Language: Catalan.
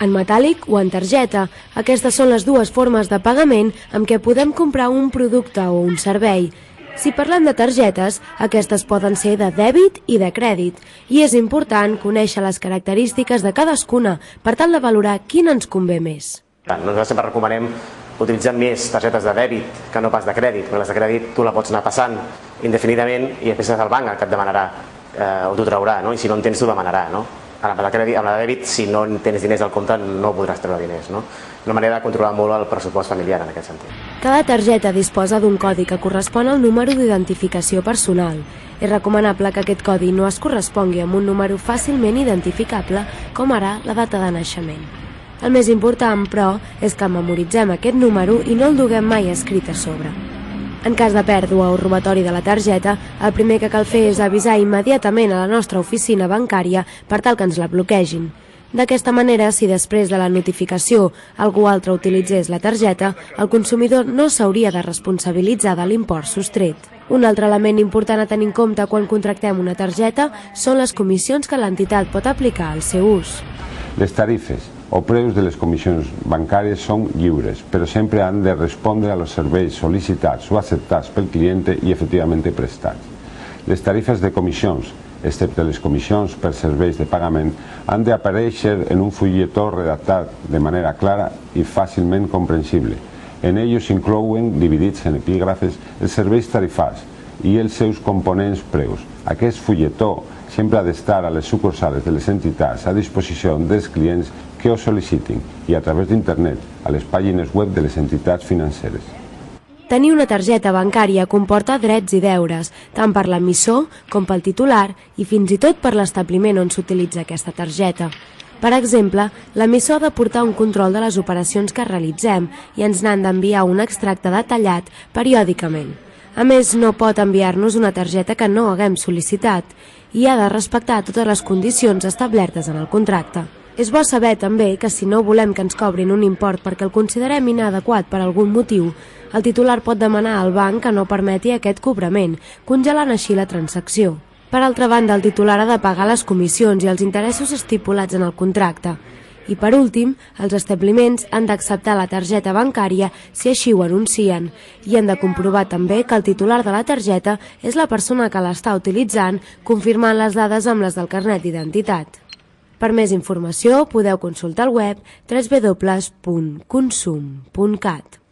en metàl·lic o en targeta. Aquestes són les dues formes de pagament amb què podem comprar un producte o un servei. Si parlem de targetes, aquestes poden ser de dèbit i de crèdit, i és important conèixer les característiques de cadascuna per tal de valorar quina ens convé més. Nosaltres sempre recomanem utilitzar més targetes de dèbit que no pas de crèdit, perquè les de crèdit tu la pots anar passant indefinidament i després és el banc el que et demanarà o t'ho traurà, i si no en tens t'ho demanarà. Amb la de dèbit, si no tens diners al compte, no podràs treure diners. Una manera de controlar molt el pressupost familiar en aquest sentit. Cada targeta disposa d'un codi que correspon al número d'identificació personal. És recomanable que aquest codi no es correspongui amb un número fàcilment identificable, com ara la data de naixement. El més important, però, és que memoritzem aquest número i no el duguem mai escrit a sobre. En cas de pèrdua o robatori de la targeta, el primer que cal fer és avisar immediatament a la nostra oficina bancària per tal que ens la bloquegin. D'aquesta manera, si després de la notificació algú altre utilitzés la targeta, el consumidor no s'hauria de responsabilitzar de l'import sostret. Un altre element important a tenir en compte quan contractem una targeta són les comissions que l'entitat pot aplicar al seu ús. Les tarifes o preus de les comissions bancàries són lliures, però sempre han de respondre als serveis sol·licitats o acceptats pel client i efectivament prestats. Les tarifes de comissions, excepte les comissions per serveis de pagament, han d'aparèixer en un fulletó redactat de manera clara i fàcilment comprensible. En ells s'inclouen, dividits en epígrafes, els serveis tarifats i els seus components preus. Aquest fulletó sempre ha d'estar a les sucursals de les entitats a disposició dels clients que ho sol·licitin i a través d'internet a les pàgines web de les entitats financeres. Tenir una targeta bancària comporta drets i deures, tant per l'emissor com pel titular i fins i tot per l'establiment on s'utilitza aquesta targeta. Per exemple, l'emissor ha de portar un control de les operacions que realitzem i ens n'han d'enviar un extracte detallat periòdicament. A més, no pot enviar-nos una targeta que no haguem sol·licitat i ha de respectar totes les condicions establertes en el contracte. És bo saber també que si no volem que ens cobrin un import perquè el considerem inadequat per algun motiu, el titular pot demanar al banc que no permeti aquest cobrament, congelant així la transacció. Per altra banda, el titular ha de pagar les comissions i els interessos estipulats en el contracte. I per últim, els establiments han d'acceptar la targeta bancària si així ho anuncien i han de comprovar també que el titular de la targeta és la persona que l'està utilitzant, confirmant les dades amb les del carnet d'identitat. Per més informació podeu consultar el web www.consum.cat.